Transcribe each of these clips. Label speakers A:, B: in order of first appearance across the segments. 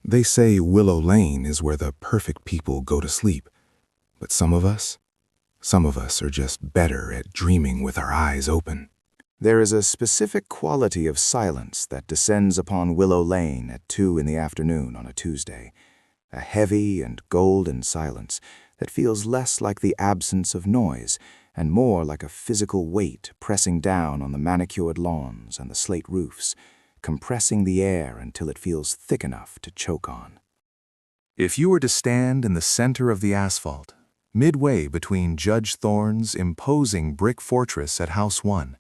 A: They say Willow Lane is where the perfect people go to sleep. But some of us are just better at dreaming with our eyes open.
B: There is a specific quality of silence that descends upon Willow Lane at 2 in the afternoon on a Tuesday. A heavy and golden silence that feels less like the absence of noise and more like a physical weight pressing down on the manicured lawns and the slate roofs, compressing the air until it feels thick enough to choke on.
C: If you were to stand in the center of the asphalt, midway between Judge Thorne's imposing brick fortress at House 1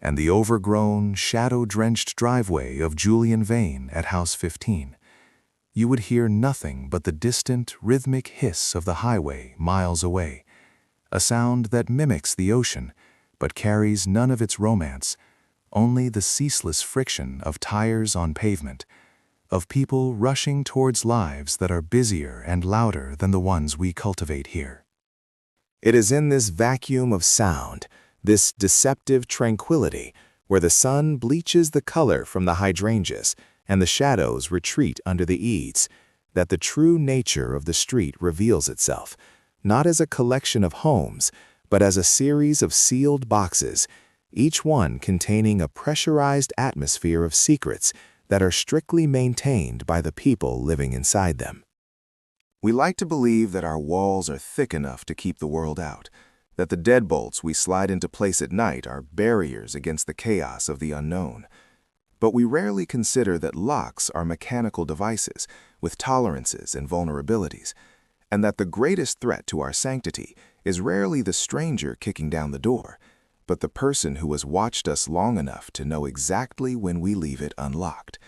C: and the overgrown, shadow-drenched driveway of Julian Vane at House 15, you would hear nothing but the distant, rhythmic hiss of the highway miles away, a sound that mimics the ocean but carries none of its romance, only the ceaseless friction of tires on pavement, of people rushing towards lives that are busier and louder than the ones we cultivate here.
B: It is in this vacuum of sound, this deceptive tranquility, where the sun bleaches the color from the hydrangeas and the shadows retreat under the eaves, that the true nature of the street reveals itself, not as a collection of homes, but as a series of sealed boxes, each one containing a pressurized atmosphere of secrets that are strictly maintained by the people living inside them. We like to believe that our walls are thick enough to keep the world out, that the deadbolts we slide into place at night are barriers against the chaos of the unknown. But we rarely consider that locks are mechanical devices with tolerances and vulnerabilities, and that the greatest threat to our sanctity is rarely the stranger kicking down the door, but the person who has watched us long enough to know exactly when we leave it unlocked.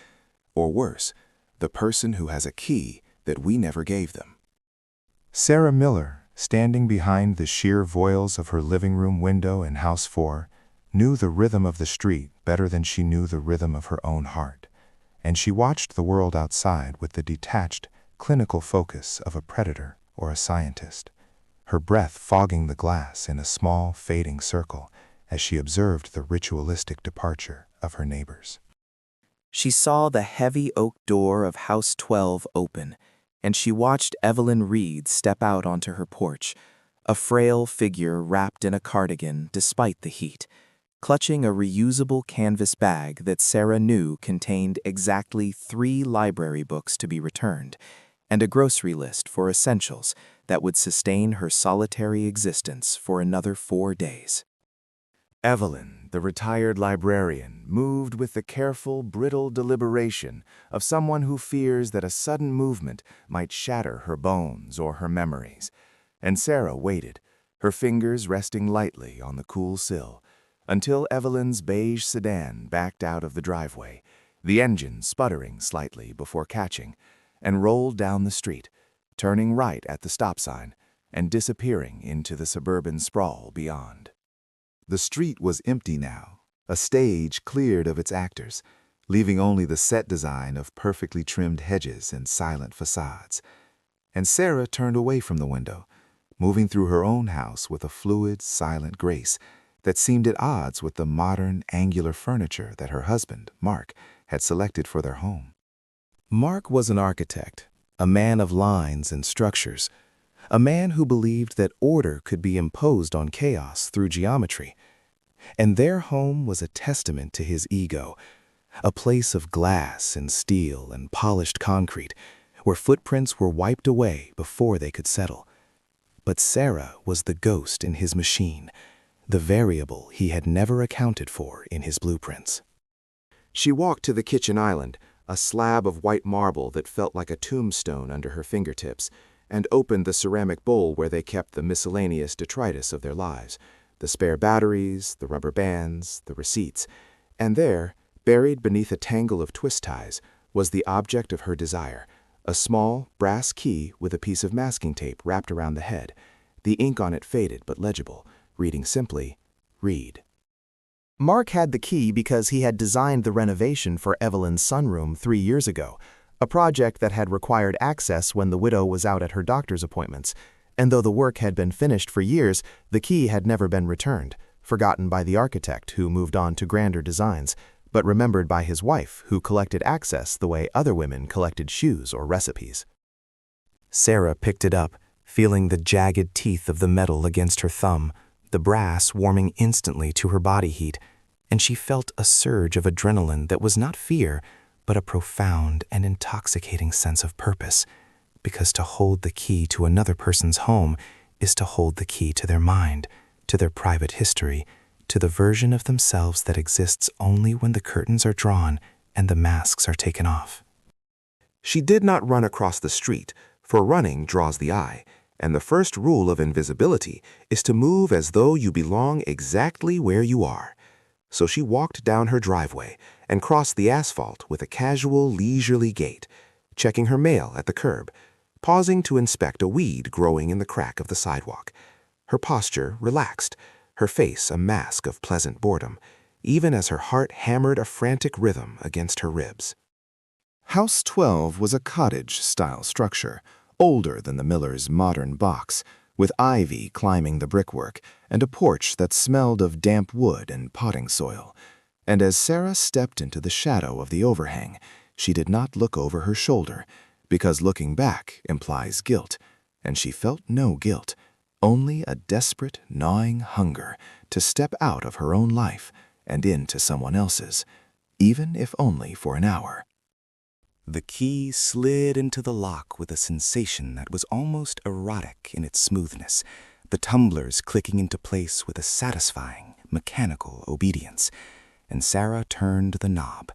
B: Or worse, the person who has a key that we never gave them. Sarah Miller, standing behind the sheer voiles of her living room window in House 4, knew the rhythm of the street better than she knew the rhythm of her own heart, and she watched the world outside with the detached, clinical focus of a predator or a scientist, her breath fogging the glass in a small, fading circle as she observed the ritualistic departure of her neighbors.
D: She saw the heavy oak door of House 12 open, and she watched Evelyn Reed step out onto her porch, a frail figure wrapped in a cardigan despite the heat, clutching a reusable canvas bag that Sarah knew contained exactly 3 library books to be returned, and a grocery list for essentials that would sustain her solitary existence for another 4 days.
B: Evelyn, the retired librarian, moved with the careful, brittle deliberation of someone who fears that a sudden movement might shatter her bones or her memories, and Sarah waited, her fingers resting lightly on the cool sill, until Evelyn's beige sedan backed out of the driveway, the engine sputtering slightly before catching, and rolled down the street, turning right at the stop sign and disappearing into the suburban sprawl beyond. The street was empty now, a stage cleared of its actors, leaving only the set design of perfectly trimmed hedges and silent facades. And Sarah turned away from the window, moving through her own house with a fluid, silent grace that seemed at odds with the modern, angular furniture that her husband, Mark, had selected for their home. Mark was an architect, a man of lines and structures, a man who believed that order could be imposed on chaos through geometry. And their home was a testament to his ego, a place of glass and steel and polished concrete, where footprints were wiped away before they could settle. But Sarah was the ghost in his machine, the variable he had never accounted for in his blueprints. She walked to the kitchen island, a slab of white marble that felt like a tombstone under her fingertips, and opened the ceramic bowl where they kept the miscellaneous detritus of their lives, the spare batteries, the rubber bands, the receipts, and there, buried beneath a tangle of twist ties, was the object of her desire, a small brass key with a piece of masking tape wrapped around the head, the ink on it faded but legible, reading simply, "Reed." Mark had the key because he had designed the renovation for Evelyn's sunroom 3 years ago, a project that had required access when the widow was out at her doctor's appointments, and though the work had been finished for years, the key had never been returned, forgotten by the architect who moved on to grander designs, but remembered by his wife, who collected access the way other women collected shoes or recipes. Sarah picked it up, feeling the jagged teeth of the metal against her thumb, the brass warming instantly to her body heat, and she felt a surge of adrenaline that was not fear, but a profound and intoxicating sense of purpose, because to hold the key to another person's home is to hold the key to their mind, to their private history, to the version of themselves that exists only when the curtains are drawn and the masks are taken off. She did not run across the street, for running draws the eye, and the first rule of invisibility is to move as though you belong exactly where you are. So she walked down her driveway and crossed the asphalt with a casual, leisurely gait, checking her mail at the curb, pausing to inspect a weed growing in the crack of the sidewalk. Her posture relaxed, her face a mask of pleasant boredom, even as her heart hammered a frantic rhythm against her ribs. House 12 was a cottage-style structure, older than the miller's modern box, with ivy climbing the brickwork and a porch that smelled of damp wood and potting soil. And as Sarah stepped into the shadow of the overhang, she did not look over her shoulder, because looking back implies guilt, and she felt no guilt, only a desperate, gnawing hunger to step out of her own life and into someone else's, even if only for an hour. The key slid into the lock with a sensation that was almost erotic in its smoothness, the tumblers clicking into place with a satisfying, mechanical obedience. And Sarah turned the knob,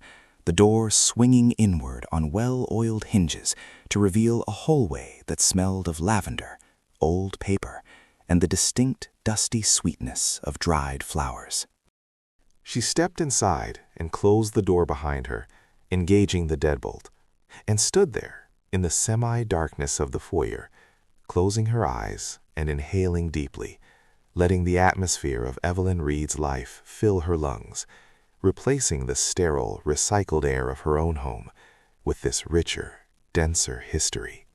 B: the door swinging inward on well-oiled hinges to reveal a hallway that smelled of lavender, old paper, and the distinct, dusty sweetness of dried flowers. She stepped inside and closed the door behind her, engaging the deadbolt, and stood there in the semi-darkness of the foyer, closing her eyes and inhaling deeply, letting the atmosphere of Evelyn Reed's life fill her lungs, replacing the sterile, recycled air of her own home with this richer, denser history.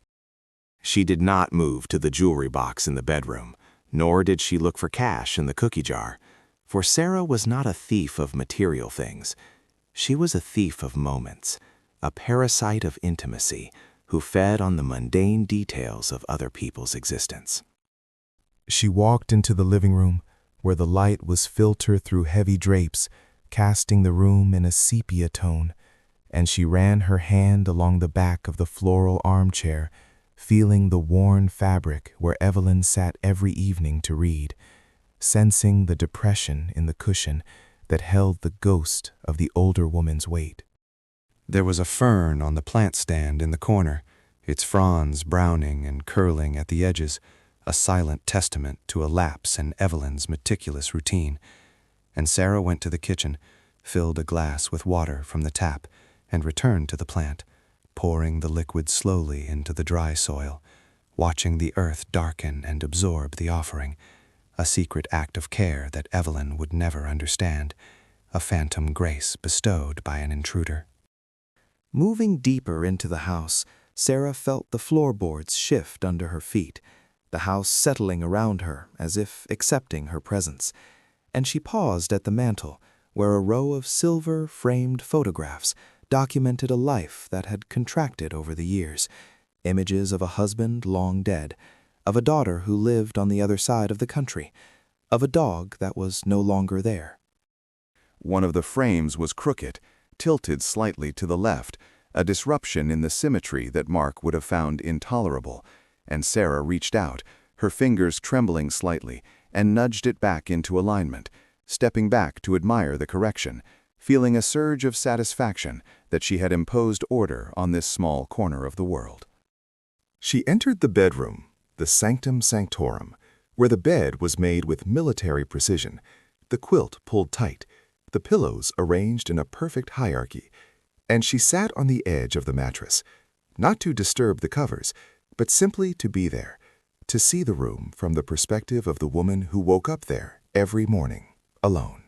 B: She did not move to the jewelry box in the bedroom, nor did she look for cash in the cookie jar, for Sarah was not a thief of material things. She was a thief of moments, a parasite of intimacy who fed on the mundane details of other people's existence. She walked into the living room, where the light was filtered through heavy drapes, casting the room in a sepia tone, and she ran her hand along the back of the floral armchair, feeling the worn fabric where Evelyn sat every evening to read, sensing the depression in the cushion that held the ghost of the older woman's weight. There was a fern on the plant stand in the corner, its fronds browning and curling at the edges, a silent testament to a lapse in Evelyn's meticulous routine. And Sarah went to the kitchen, filled a glass with water from the tap, and returned to the plant, pouring the liquid slowly into the dry soil, watching the earth darken and absorb the offering, a secret act of care that Evelyn would never understand, a phantom grace bestowed by an intruder. Moving deeper into the house, Sarah felt the floorboards shift under her feet, the house settling around her as if accepting her presence, and she paused at the mantel, where a row of silver-framed photographs documented a life that had contracted over the years, images of a husband long dead, of a daughter who lived on the other side of the country, of a dog that was no longer there. One of the frames was crooked, tilted slightly to the left, a disruption in the symmetry that Mark would have found intolerable, and Sarah reached out, her fingers trembling slightly, and nudged it back into alignment, stepping back to admire the correction, feeling a surge of satisfaction that she had imposed order on this small corner of the world. She entered the bedroom, the sanctum sanctorum, where the bed was made with military precision, the quilt pulled tight, the pillows arranged in a perfect hierarchy, and she sat on the edge of the mattress, not to disturb the covers, but simply to be there, to see the room from the perspective of the woman who woke up there every morning, alone.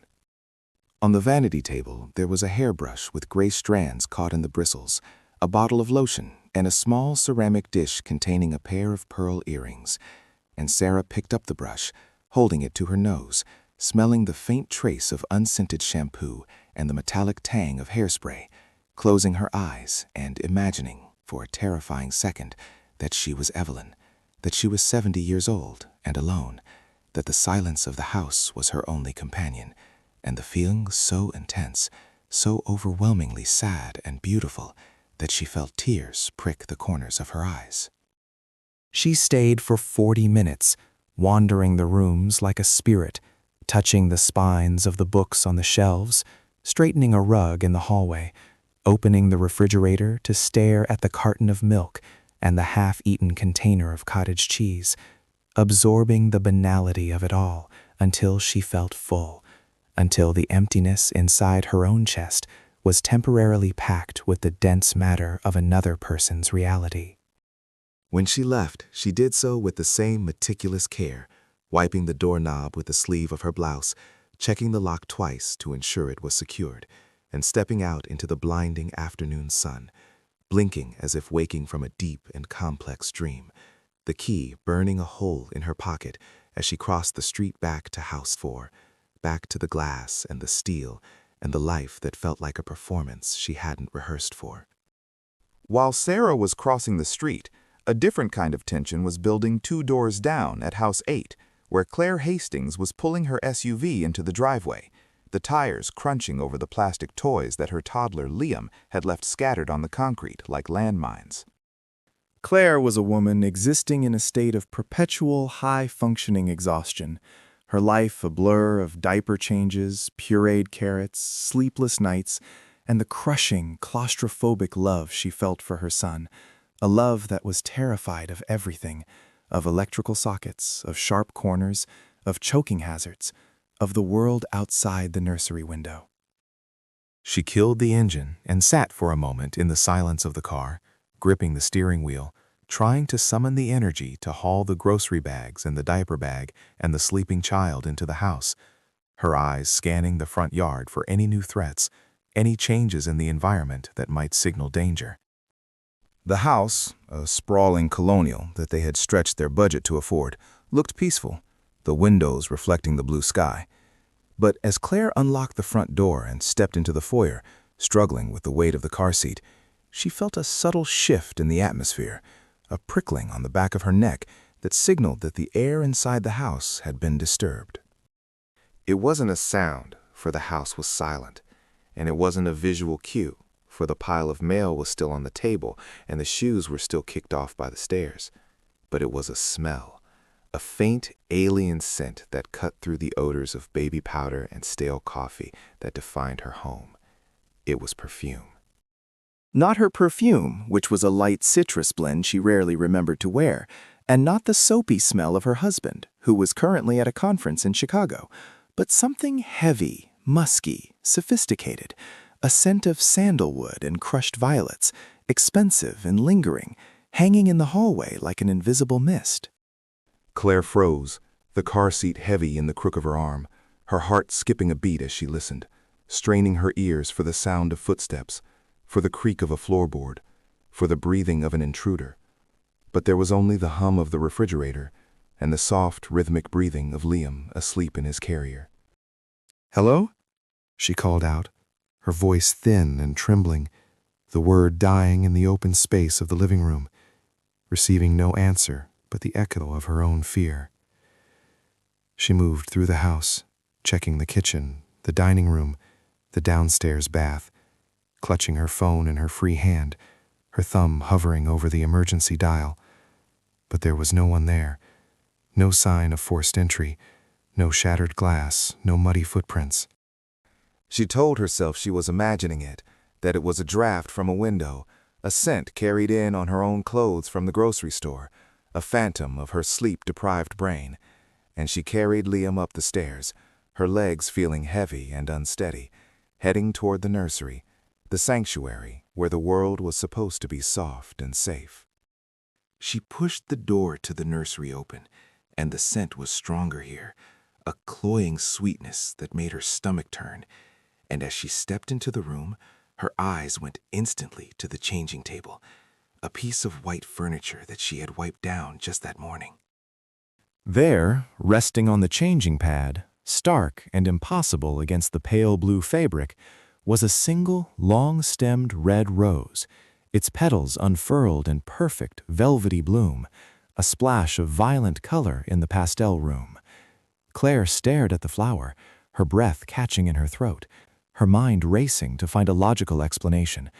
B: On the vanity table there was a hairbrush with gray strands caught in the bristles, a bottle of lotion, and a small ceramic dish containing a pair of pearl earrings, and Sarah picked up the brush, holding it to her nose,
A: smelling the faint trace of unscented shampoo and the metallic tang of hairspray, closing her eyes and imagining, for a terrifying second, that she was Evelyn, that she was 70 years old and alone, that the silence of the house was her only companion, and the feeling so intense, so overwhelmingly sad and beautiful, that she felt tears prick the corners of her eyes.
D: She stayed for 40 minutes, wandering the rooms like a spirit, touching the spines of the books on the shelves, straightening a rug in the hallway, opening the refrigerator to stare at the carton of milk and the half-eaten container of cottage cheese, absorbing the banality of it all until she felt full, until the emptiness inside her own chest was temporarily packed with the dense matter of another person's reality.
B: When she left, she did so with the same meticulous care, wiping the doorknob with the sleeve of her blouse, checking the lock twice to ensure it was secured, and stepping out into the blinding afternoon sun, blinking as if waking from a deep and complex dream, the key burning a hole in her pocket as she crossed the street back to House 4, back to the glass and the steel and the life that felt like a performance she hadn't rehearsed for.
C: While Sarah was crossing the street, a different kind of tension was building 2 doors down at House 8, where Claire Hastings was pulling her SUV into the driveway, the tires crunching over the plastic toys that her toddler Liam had left scattered on the concrete like landmines. Claire was a woman existing in a state of perpetual high-functioning exhaustion, her life a blur of diaper changes, pureed carrots, sleepless nights, and the crushing, claustrophobic love she felt for her son, a love that was terrified of everything, of electrical sockets, of sharp corners, of choking hazards, of the world outside the nursery window.
A: She killed the engine and sat for a moment in the silence of the car, gripping the steering wheel, trying to summon the energy to haul the grocery bags and the diaper bag and the sleeping child into the house, her eyes scanning the front yard for any new threats, any changes in the environment that might signal danger. The house, a sprawling colonial that they had stretched their budget to afford, looked peaceful, the windows reflecting the blue sky. But as Claire unlocked the front door and stepped into the foyer, struggling with the weight of the car seat, she felt a subtle shift in the atmosphere, a prickling on the back of her neck that signaled that the air inside the house had been disturbed.
B: It wasn't a sound, for the house was silent, and it wasn't a visual cue, for the pile of mail was still on the table and the shoes were still kicked off by the stairs. But it was a smell, a faint alien scent that cut through the odors of baby powder and stale coffee that defined her home. It was perfume.
D: Not her perfume, which was a light citrus blend she rarely remembered to wear, and not the soapy smell of her husband, who was currently at a conference in Chicago, but something heavy, musky, sophisticated, a scent of sandalwood and crushed violets, expensive and lingering, hanging in the hallway like an invisible mist.
A: Claire froze, the car seat heavy in the crook of her arm, her heart skipping a beat as she listened, straining her ears for the sound of footsteps, for the creak of a floorboard, for the breathing of an intruder. But there was only the hum of the refrigerator and the soft, rhythmic breathing of Liam asleep in his carrier. "Hello?" she called out, her voice thin and trembling, the word dying in the open space of the living room, receiving no answer but the echo of her own fear. She moved through the house, checking the kitchen, the dining room, the downstairs bath, clutching her phone in her free hand, her thumb hovering over the emergency dial. But there was no one there, no sign of forced entry, no shattered glass, no muddy footprints.
B: She told herself she was imagining it, that it was a draft from a window, a scent carried in on her own clothes from the grocery store, a phantom of her sleep-deprived brain, and she carried Liam up the stairs, her legs feeling heavy and unsteady, heading toward the nursery, the sanctuary where the world was supposed to be soft and safe. She pushed the door to the nursery open, and the scent was stronger here, a cloying sweetness that made her stomach turn, and as she stepped into the room, her eyes went instantly to the changing table, a piece of white furniture that she had wiped down just that morning.
C: There, resting on the changing pad,
B: Stark and impossible against the pale blue fabric was a single, long-stemmed red rose, its petals unfurled in perfect, velvety bloom, a splash of violent color in the pastel room. Claire stared at the flower, her breath catching in her throat, her mind racing to find a logical explanation.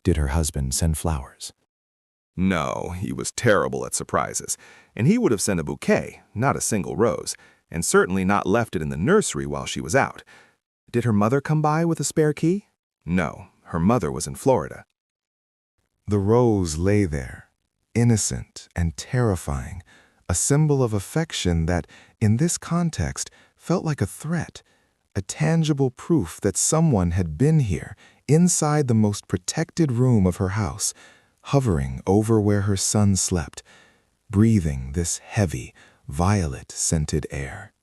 B: Did her husband send flowers?
C: No, he was terrible at surprises, and he would have sent a bouquet, not a single rose, and certainly not left it in the nursery while she was out. Did her mother come by with a spare key? No, her mother was in Florida.
A: The rose lay there, innocent and terrifying, a symbol of affection that, in this context, felt like a threat, a tangible proof that someone had been here, inside the most protected room of her house, hovering over where her son slept, breathing this heavy, violet-scented air.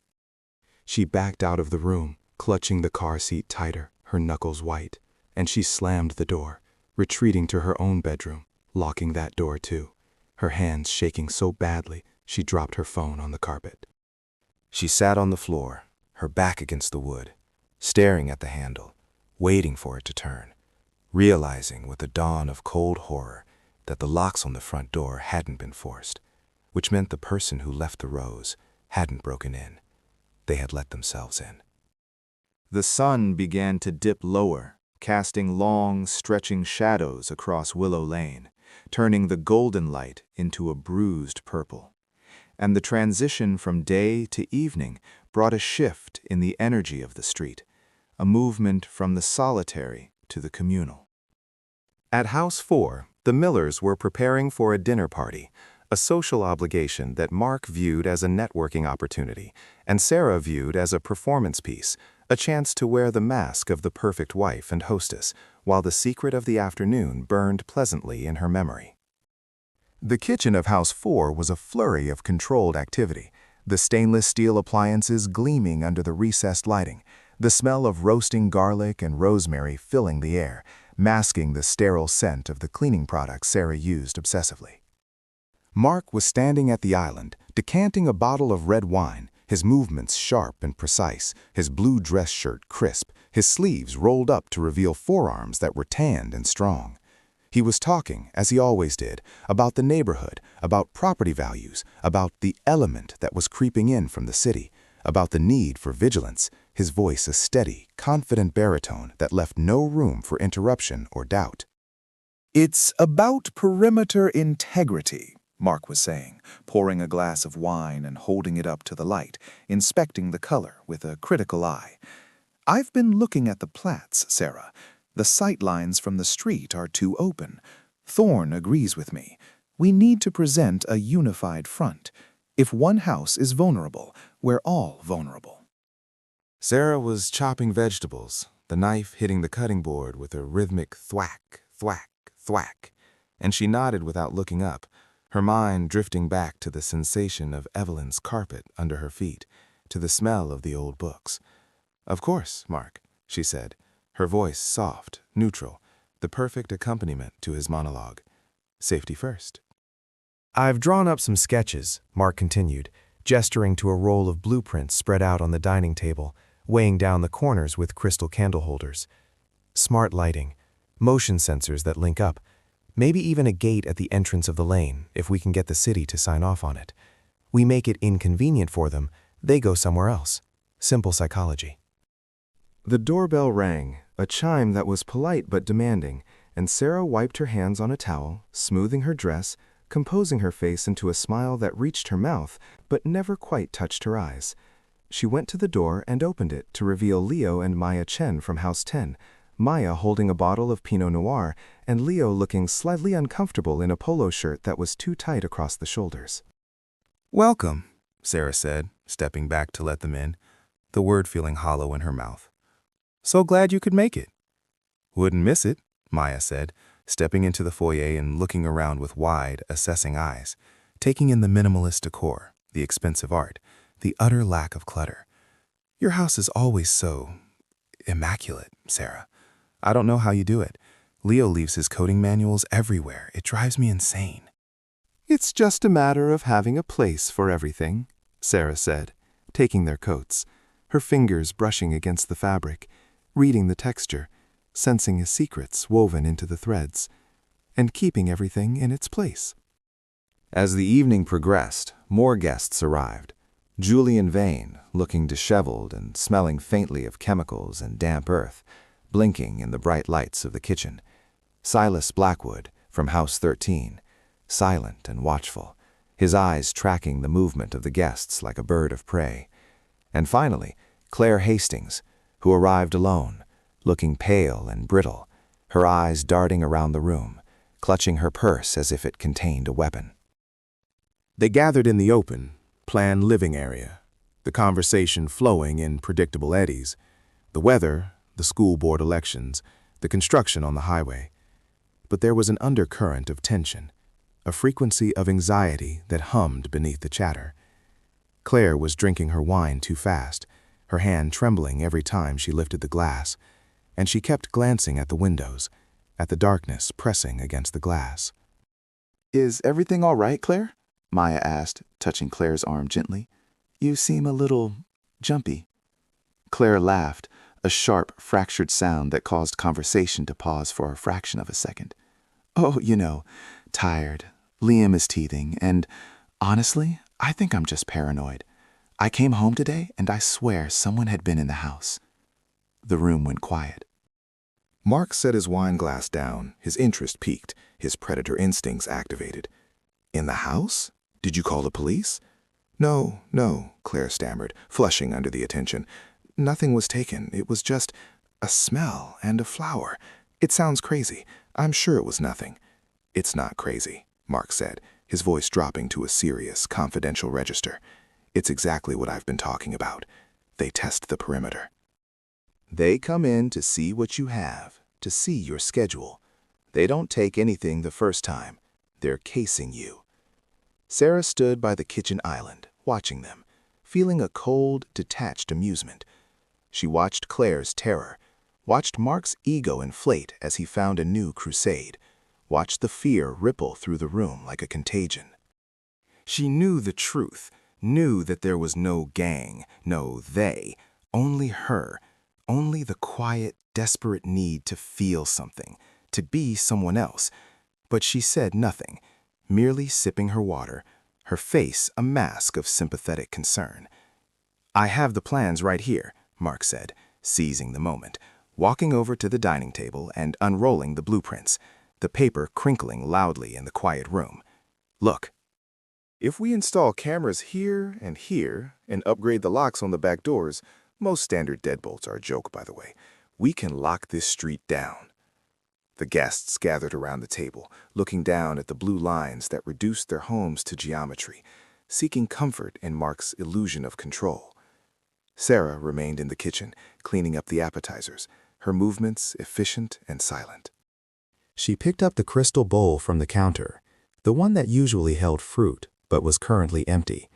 A: She backed out of the room, clutching the car seat tighter, her knuckles white, and she slammed the door, retreating to her own bedroom, locking that door too, her hands shaking so badly she dropped her phone on the carpet.
B: She sat on the floor, her back against the wood, staring at the handle, waiting for it to turn, realizing with the dawn of cold horror that the locks on the front door hadn't been forced, which meant the person who left the rose hadn't broken in. They had let themselves in. The sun began to dip lower, casting long, stretching shadows across Willow Lane, turning the golden light into a bruised purple. And the transition from day to evening brought a shift in the energy of the street, a movement from the solitary to the communal.
C: At House 4, the Millers were preparing for a dinner party, a social obligation that Mark viewed as a networking opportunity, and Sarah viewed as a performance piece, a chance to wear the mask of the perfect wife and hostess, while the secret of the afternoon burned pleasantly in her memory. The kitchen of House 4 was a flurry of controlled activity, the stainless steel appliances gleaming under the recessed lighting, the smell of roasting garlic and rosemary filling the air, masking the sterile scent of the cleaning products Sarah used obsessively. Mark was standing at the island, decanting a bottle of red wine, his movements sharp and precise, his blue dress shirt crisp, his sleeves rolled up to reveal forearms that were tanned and strong. He was talking, as he always did, about the neighborhood, about property values, about the element that was creeping in from the city, about the need for vigilance, his voice a steady, confident baritone that left no room for interruption or doubt.
B: "It's about perimeter integrity," Mark was saying, pouring a glass of wine and holding it up to the light, inspecting the color with a critical eye. "I've been looking at the plats, Sarah. The sight lines from the street are too open. Thorne agrees with me. We need to present a unified front. If one house is vulnerable, we're all vulnerable."
C: Sarah was chopping vegetables, the knife hitting the cutting board with a rhythmic thwack, thwack, thwack, and she nodded without looking up, her mind drifting back to the sensation of Evelyn's carpet under her feet, to the smell of the old books. "Of course, Mark," she said, her voice soft, neutral, the perfect accompaniment to his monologue. "Safety first." "I've drawn up some sketches," Mark continued, gesturing to a roll of blueprints spread out on the dining table, weighing down the corners with crystal candle holders. "Smart lighting, motion sensors that link up, maybe even a gate at the entrance of the lane if we can get the city to sign off on it. We make it inconvenient for them, they go somewhere else. Simple psychology." The doorbell rang, a chime that was polite but demanding, and Sarah wiped her hands on a towel, smoothing her dress, composing her face into a smile that reached her mouth but never quite touched her eyes. She went to the door and opened it to reveal Leo and Maya Chen from House 10, Maya holding a bottle of Pinot Noir and Leo looking slightly uncomfortable in a polo shirt that was too tight across the shoulders. "Welcome," Sarah said, stepping back to let them in, the word feeling hollow in her mouth. "So glad you could make it." "Wouldn't miss it," Maya said, stepping into the foyer and looking around with wide, assessing eyes, taking in the minimalist decor, the expensive art, the utter lack of clutter. "Your house is always so immaculate, Sarah. I don't know how you do it. Leo leaves his coding manuals everywhere. It drives me insane." "It's just a matter of having a place for everything," Sarah said, taking their coats.
A: her fingers brushing against the fabric, reading the texture, sensing his secrets woven into the threads, and keeping everything in its place.
C: As the evening progressed, more guests arrived. Julian Vane, looking disheveled and smelling faintly of chemicals and damp earth, blinking in the bright lights of the kitchen. Silas Blackwood, from House 13, silent and watchful, his eyes tracking the movement of the guests like a bird of prey. And finally, Claire Hastings, who arrived alone, looking pale and brittle, her eyes darting around the room, clutching her purse as if it contained a weapon.
B: They gathered in the open, planned living area, the conversation flowing in predictable eddies, the weather, the school board elections, the construction on the highway. But there was an undercurrent of tension, a frequency of anxiety that hummed beneath the chatter. Claire was drinking her wine too fast, her hand trembling every time she lifted the glass, and she kept glancing at the windows, at the darkness pressing against the glass.
A: "Is everything all right, Claire?" Maya asked, touching Claire's arm gently. "You seem a little jumpy." Claire laughed, a sharp, fractured sound that caused conversation to pause for a fraction of a second. "Oh, tired. Liam is teething, and honestly, I think I'm just paranoid. I came home today, and I swear someone had been in the house." The room went quiet.
C: Mark set his wine glass down, his interest piqued, his predator instincts activated. "In the house? Did you call the police?" No, Claire stammered, flushing under the attention. "Nothing was taken. It was just a smell and a flower. It sounds crazy. I'm sure it was nothing." "It's not crazy," Mark said, his voice dropping to a serious, confidential register. "It's exactly what I've been talking about. They test the perimeter. They come in to see what you have, to see your schedule. They don't take anything the first time. They're casing you." Sarah stood by the kitchen island, watching them, feeling a cold, detached amusement. She watched Claire's terror, watched Mark's ego inflate as he found a new crusade, watched the fear ripple through the room like a contagion. She knew the truth, knew that there was no gang, no they, only her, only the quiet, desperate need to feel something, to be someone else. But she said nothing, merely sipping her water, her face a mask of sympathetic concern. "I have the plans right here," Mark said, seizing the moment, walking over to the dining table and unrolling the blueprints, the paper crinkling loudly in the quiet room. "Look. If we install cameras here and upgrade the locks on the back doors, most standard deadbolts are a joke, by the way, we can lock this street down." The guests gathered around the table, looking down at the blue lines that reduced their homes to geometry, seeking comfort in Mark's illusion of control. Sarah remained in the kitchen, cleaning up the appetizers, her movements efficient and silent.
A: She picked up the crystal bowl from the counter, the one that usually held fruit but was currently empty,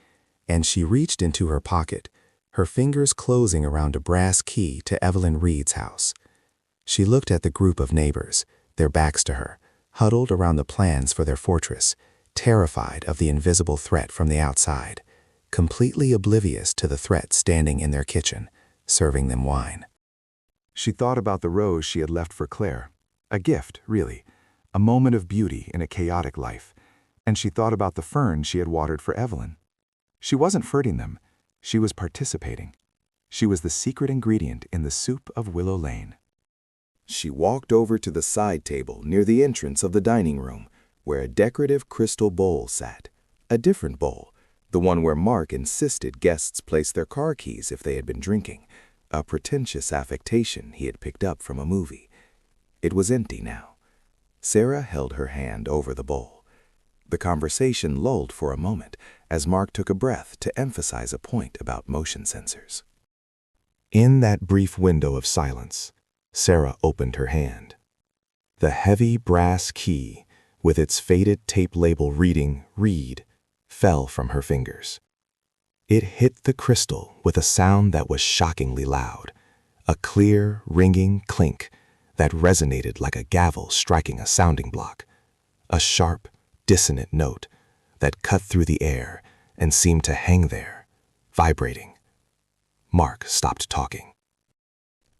A: and she reached into her pocket, her fingers closing around a brass key to Evelyn Reed's house. She looked at the group of neighbors, their backs to her, huddled around the plans for their fortress, terrified of the invisible threat from the outside, completely oblivious to the threat standing in their kitchen, serving them wine. She thought about the rose she had left for Claire, a gift, really, a moment of beauty in a chaotic life, and she thought about the fern she had watered for Evelyn. She wasn't flirting them, she was participating. She was the secret ingredient in the soup of Willow Lane. She walked over to the side table near the entrance of the dining room, where a decorative crystal bowl sat. A different bowl, the one where Mark insisted guests place their car keys if they had been drinking, a pretentious affectation he had picked up from a movie. It was empty now. Sarah held her hand over the bowl. The conversation lulled for a moment as Mark took a breath to emphasize a point about motion sensors. In that brief window of silence, Sarah opened her hand. The heavy brass key, with its faded tape label reading "Reed," fell from her fingers. It hit the crystal with a sound that was shockingly loud, a clear, ringing clink that resonated like a gavel striking a sounding block, a sharp, dissonant note that cut through the air and seemed to hang there, vibrating. Mark stopped talking.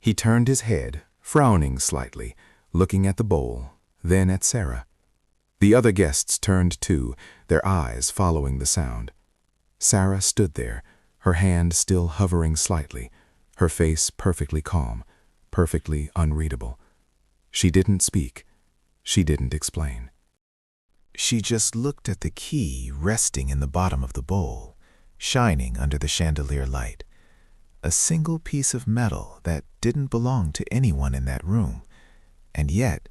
B: He turned his head, frowning slightly, looking at the bowl, then at Sarah. The other guests turned too, their eyes following the sound. Sarah stood there, her hand still hovering slightly, her face perfectly calm, perfectly unreadable. She didn't speak. She didn't explain. She just looked at the key resting in the bottom of the bowl, shining under the chandelier light. A single piece of metal that didn't belong to anyone in that room, and yet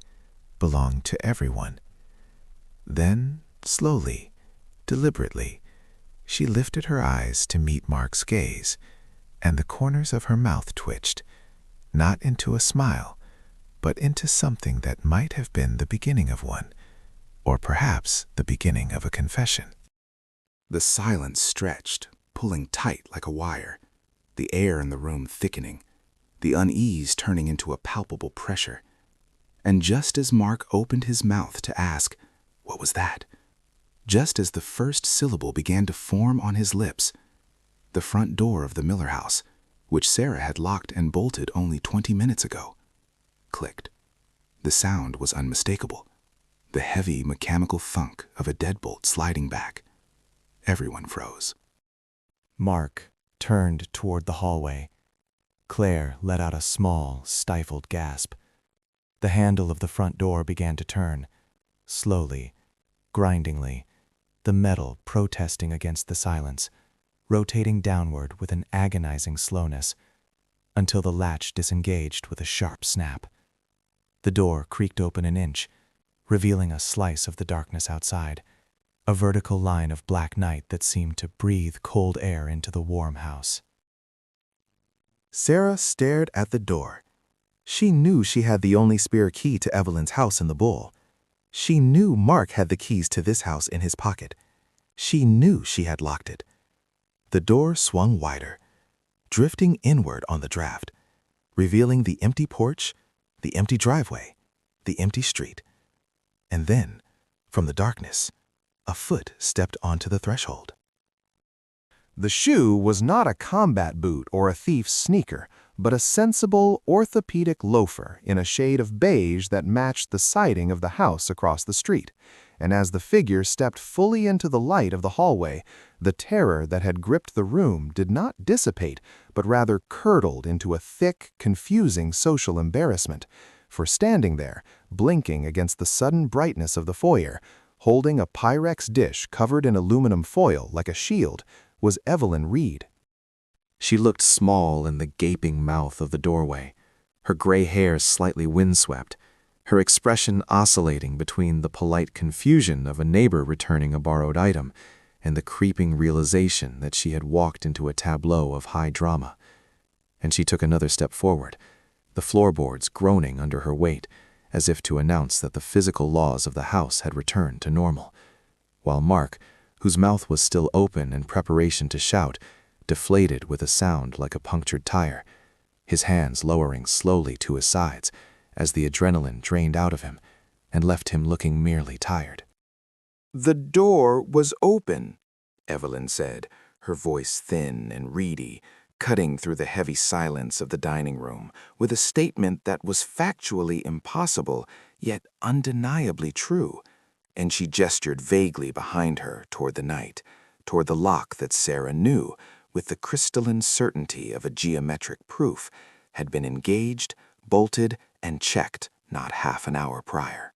B: belonged to everyone. Then, slowly, deliberately, she lifted her eyes to meet Mark's gaze, and the corners of her mouth twitched, not into a smile, but into something that might have been the beginning of one, or perhaps the beginning of a confession.
A: The silence stretched, pulling tight like a wire, the air in the room thickening, the unease turning into a palpable pressure. And just as Mark opened his mouth to ask, "What was that?" just as the first syllable began to form on his lips, the front door of the Miller house, which Sarah had locked and bolted only 20 minutes ago, clicked. The sound was unmistakable, the heavy mechanical thunk of a deadbolt sliding back. Everyone froze.
D: Mark turned toward the hallway. Claire let out a small, stifled gasp. The handle of the front door began to turn, slowly, grindingly, the metal protesting against the silence, rotating downward with an agonizing slowness, until the latch disengaged with a sharp snap. The door creaked open an inch, revealing a slice of the darkness outside, a vertical line of black night that seemed to breathe cold air into the warm house.
B: Sarah stared at the door. She knew she had the only spare key to Evelyn's house in the bowl. She knew Mark had the keys to this house in his pocket. She knew she had locked it. The door swung wider, drifting inward on the draft, revealing the empty porch, the empty driveway, the empty street. And then, from the darkness, a foot stepped onto the threshold. The shoe was not a combat boot or a thief's sneaker, but a sensible, orthopedic loafer in a shade of beige that matched the siding of the house across the street. And as the figure stepped fully into the light of the hallway, the terror that had gripped the room did not dissipate, but rather curdled into a thick, confusing social embarrassment. For standing there, blinking against the sudden brightness of the foyer, holding a Pyrex dish covered in aluminum foil like a shield, was Evelyn Reed. She looked small in the gaping mouth of the doorway, her gray hair slightly windswept, her expression oscillating between the polite confusion of a neighbor returning a borrowed item and the creeping realization that she had walked into a tableau of high drama. And she took another step forward, the floorboards groaning under her weight, as if to announce that the physical laws of the house had returned to normal, while Mark, whose mouth was still open in preparation to shout, deflated with a sound like a punctured tire, his hands lowering slowly to his sides as the adrenaline drained out of him and left him looking merely tired.
A: "The door was open," Evelyn said, her voice thin and reedy, cutting through the heavy silence of the dining room with a statement that was factually impossible, yet undeniably true. And she gestured vaguely behind her toward the night, toward the lock that Sarah knew, with the crystalline certainty of a geometric proof, had been engaged, bolted, and checked not half an hour prior.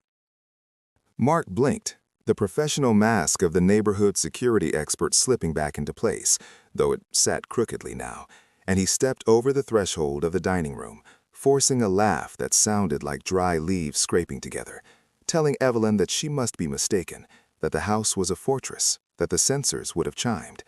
A: Mark blinked, the professional mask of the neighborhood security expert slipping back into place, though it sat crookedly now, and he stepped over the threshold of the dining room, forcing a laugh that sounded like dry leaves scraping together, telling Evelyn that she must be mistaken, that the house was a fortress, that the censors would have chimed.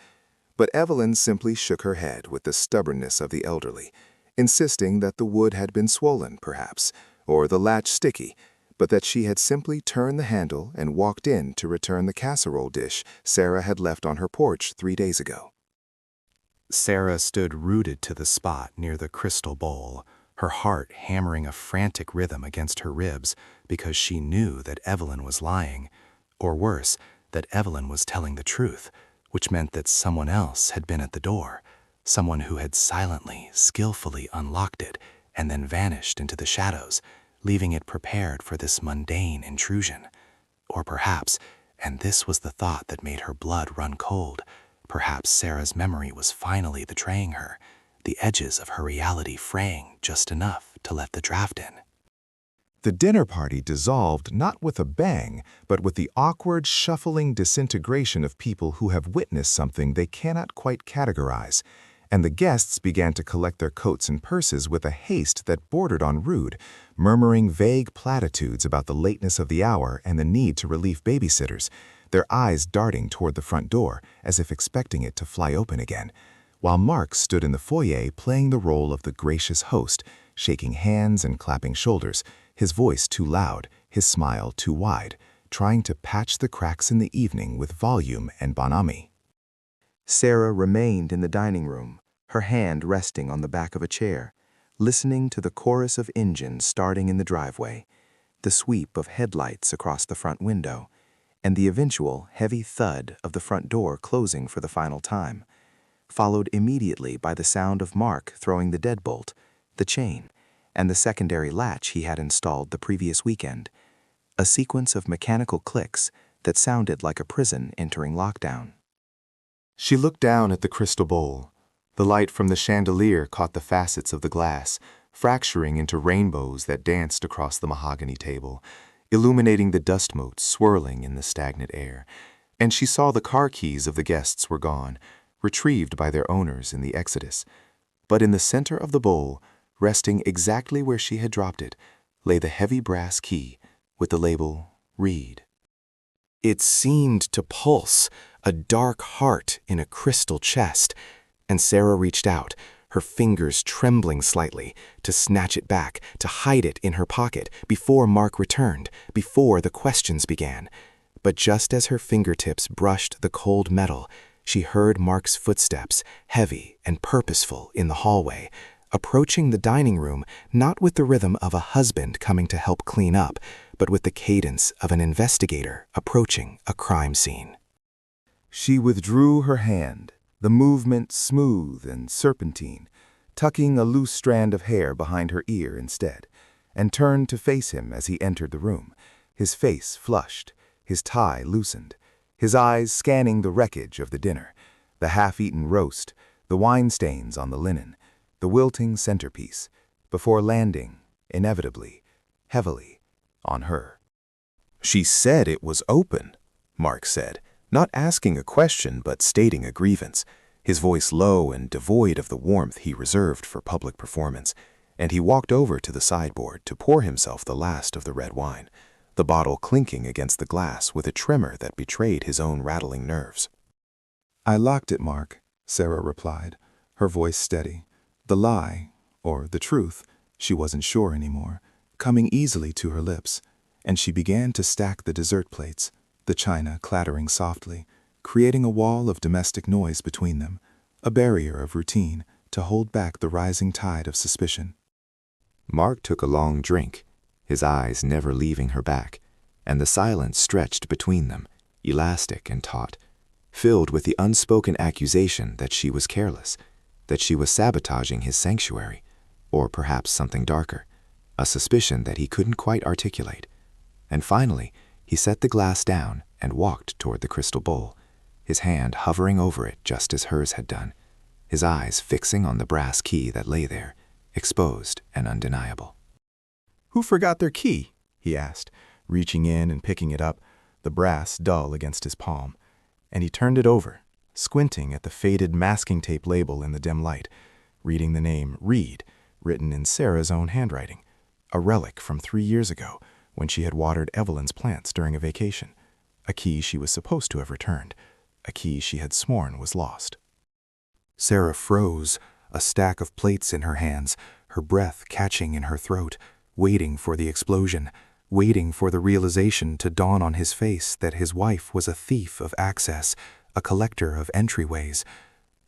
A: But Evelyn simply shook her head with the stubbornness of the elderly, insisting that the wood had been swollen, perhaps, or the latch sticky, but that she had simply turned the handle and walked in to return the casserole dish Sarah had left on her porch 3 days ago.
C: Sarah stood rooted to the spot near the crystal bowl, her heart hammering a frantic rhythm against her ribs because she knew that Evelyn was lying, or worse, that Evelyn was telling the truth, which meant that someone else had been at the door, someone who had silently, skillfully unlocked it and then vanished into the shadows, leaving it prepared for this mundane intrusion. Or perhaps, and this was the thought that made her blood run cold, perhaps Sarah's memory was finally betraying her, the edges of her reality fraying just enough to let the draft in.
B: The dinner party dissolved not with a bang, but with the awkward, shuffling disintegration of people who have witnessed something they cannot quite categorize, and the guests began to collect their coats and purses with a haste that bordered on rude, murmuring vague platitudes about the lateness of the hour and the need to relieve babysitters, their eyes darting toward the front door as if expecting it to fly open again, while Mark stood in the foyer playing the role of the gracious host, shaking hands and clapping shoulders, his voice too loud, his smile too wide, trying to patch the cracks in the evening with volume and bonhomie.
D: Sarah remained in the dining room, her hand resting on the back of a chair, listening to the chorus of engines starting in the driveway, the sweep of headlights across the front window, and the eventual heavy thud of the front door closing for the final time, followed immediately by the sound of Mark throwing the deadbolt, the chain, and the secondary latch he had installed the previous weekend, a sequence of mechanical clicks that sounded like a prison entering lockdown.
C: She looked down at the crystal bowl. The light from the chandelier caught the facets of the glass, fracturing into rainbows that danced across the mahogany table, illuminating the dust motes swirling in the stagnant air. And she saw the car keys of the guests were gone, retrieved by their owners in the exodus. But in the center of the bowl, resting exactly where she had dropped it, lay the heavy brass key with the label Reed. It seemed to pulse, a dark heart in a crystal chest, and Sarah reached out, her fingers trembling slightly, to snatch it back, to hide it in her pocket before Mark returned, before the questions began. But just as her fingertips brushed the cold metal, she heard Mark's footsteps, heavy and purposeful, in the hallway, approaching the dining room not with the rhythm of a husband coming to help clean up, but with the cadence of an investigator approaching a crime scene.
A: She withdrew her hand, the movement smooth and serpentine, tucking a loose strand of hair behind her ear instead, and turned to face him as he entered the room, his face flushed, his tie loosened, his eyes scanning the wreckage of the dinner, the half-eaten roast, the wine stains on the linen, the wilting centerpiece, before landing, inevitably, heavily, on her.
C: She said it was open, Mark said, not asking a question but stating a grievance, his voice low and devoid of the warmth he reserved for public performance, and he walked over to the sideboard to pour himself the last of the red wine, the bottle clinking against the glass with a tremor that betrayed his own rattling nerves.
A: "I locked it, Mark," Sarah replied, her voice steady. The lie, or the truth, she wasn't sure anymore, coming easily to her lips, and she began to stack the dessert plates, the china clattering softly, creating a wall of domestic noise between them, a barrier of routine to hold back the rising tide of suspicion.
C: Mark took a long drink, his eyes never leaving her back, and the silence stretched between them, elastic and taut, filled with the unspoken accusation that she was careless, that she was sabotaging his sanctuary, or perhaps something darker, a suspicion that he couldn't quite articulate. And finally, he set the glass down and walked toward the crystal bowl, his hand hovering over it just as hers had done, his eyes fixing on the brass key that lay there, exposed and undeniable.
B: "Who forgot their key?" he asked, reaching in and picking it up, the brass dull against his palm, and he turned it over, squinting at the faded masking tape label in the dim light, reading the name Reed, written in Sarah's own handwriting, a relic from 3 years ago when she had watered Evelyn's plants during a vacation, a key she was supposed to have returned, a key she had sworn was lost.
A: Sarah froze, a stack of plates in her hands, her breath catching in her throat, waiting for the explosion, waiting for the realization to dawn on his face that his wife was a thief of access, a collector of entryways.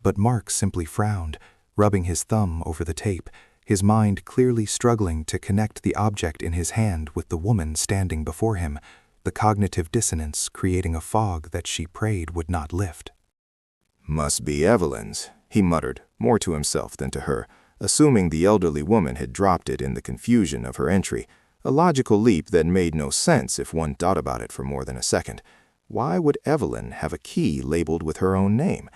A: But Mark simply frowned, rubbing his thumb over the tape, his mind clearly struggling to connect the object in his hand with the woman standing before him, the cognitive dissonance creating a fog that she prayed would not lift.
C: "Must be Evelyn's,"
B: he muttered, more to himself than to her, assuming the elderly woman had dropped it in the confusion of her entry, a logical leap that made no sense if one thought about it for more than a second. Why would Evelyn have a key labeled with her own name?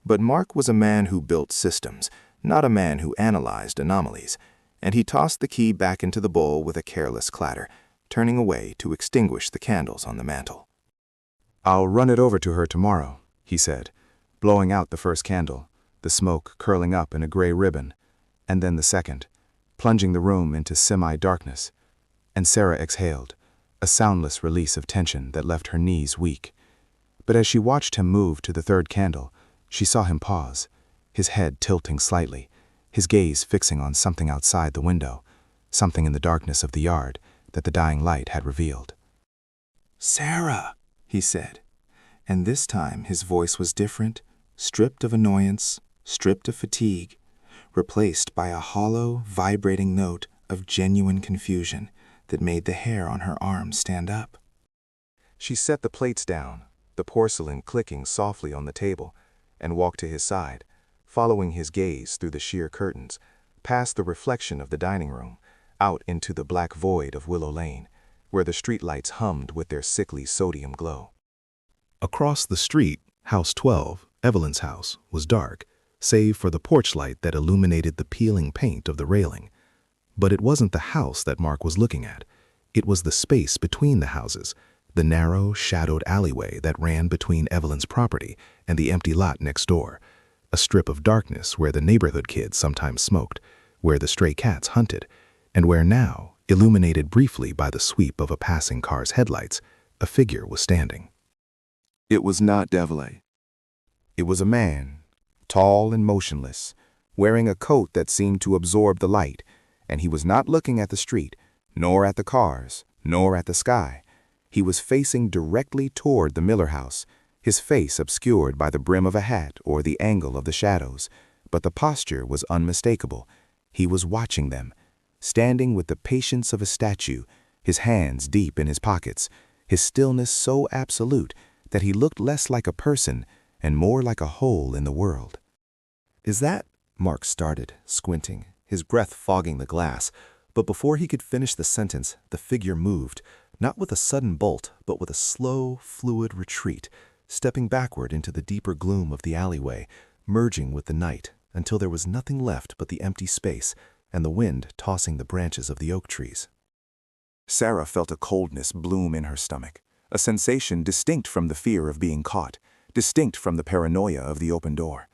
B: But Mark was a man who built systems, not a man who analyzed anomalies, and he tossed the key back into the bowl with a careless clatter, turning away to extinguish the candles on the mantel.
A: "I'll run it over to her tomorrow," he said, blowing out the first candle, the smoke curling up in a gray ribbon, and then the second, plunging the room into semi-darkness. And Sarah exhaled, a soundless release of tension that left her knees weak. But as she watched him move to the third candle, she saw him pause, his head tilting slightly, his gaze fixing on something outside the window, something in the darkness of the yard that the dying light had revealed.
B: "Sarah," he said, and this time his voice was different, stripped of annoyance, stripped of fatigue, replaced by a hollow, vibrating note of genuine confusion that made the hair on her arm stand up.
A: She set the plates down, the porcelain clicking softly on the table, and walked to his side, following his gaze through the sheer curtains, past the reflection of the dining room, out into the black void of Willow Lane, where the streetlights hummed with their sickly sodium glow.
C: Across the street, House 12, Evelyn's house, was dark, save for the porch light that illuminated the peeling paint of the railing. But it wasn't the house that Mark was looking at. It was the space between the houses, the narrow, shadowed alleyway that ran between Evelyn's property and the empty lot next door, a strip of darkness where the neighborhood kids sometimes smoked, where the stray cats hunted, and where now, illuminated briefly by the sweep of a passing car's headlights, a figure was standing.
A: It was not Devlin. It was a man, tall and motionless, wearing a coat that seemed to absorb the light, and he was not looking at the street, nor at the cars, nor at the sky. He was facing directly toward the Miller house, his face obscured by the brim of a hat or the angle of the shadows, but the posture was unmistakable. He was watching them, standing with the patience of a statue, his hands deep in his pockets, his stillness so absolute that he looked less like a person and more like a hole in the world.
B: "Is that—" Mark started, squinting, his breath fogging the glass, but before he could finish the sentence, the figure moved, not with a sudden bolt, but with a slow, fluid retreat, stepping backward into the deeper gloom of the alleyway, merging with the night until there was nothing left but the empty space and the wind tossing the branches of the oak trees.
A: Sarah felt a coldness bloom in her stomach, a sensation distinct from the fear of being caught, distinct from the paranoia of the open door.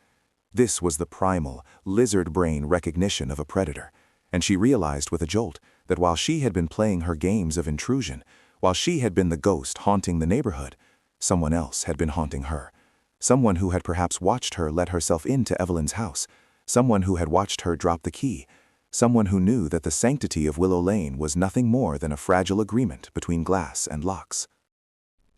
A: This was the primal, lizard-brain recognition of a predator, and she realized with a jolt that while she had been playing her games of intrusion, while she had been the ghost haunting the neighborhood, someone else had been haunting her. Someone who had perhaps watched her let herself into Evelyn's house, someone who had watched her drop the key, someone who knew that the sanctity of Willow Lane was nothing more than a fragile agreement between glass and locks.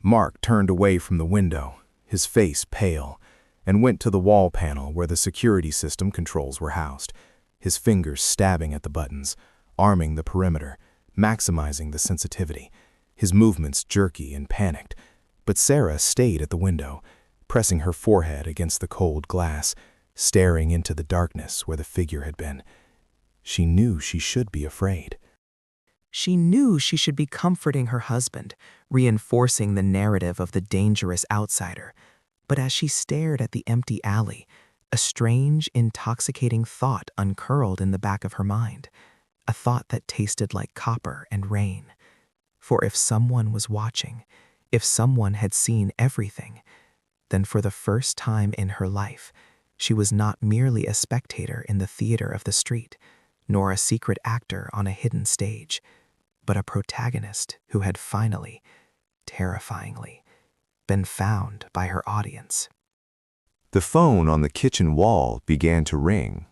C: Mark turned away from the window, his face pale, and went to the wall panel where the security system controls were housed, his fingers stabbing at the buttons, arming the perimeter, maximizing the sensitivity, his movements jerky and panicked. But Sarah stayed at the window, pressing her forehead against the cold glass, staring into the darkness where the figure had been. She knew she should be afraid.
D: She knew she should be comforting her husband, reinforcing the narrative of the dangerous outsider. But as she stared at the empty alley, a strange, intoxicating thought uncurled in the back of her mind, a thought that tasted like copper and rain. For if someone was watching, if someone had seen everything, then for the first time in her life, she was not merely a spectator in the theater of the street, nor a secret actor on a hidden stage, but a protagonist who had finally, terrifyingly, been found by her audience.
A: The phone on the kitchen wall began to ring,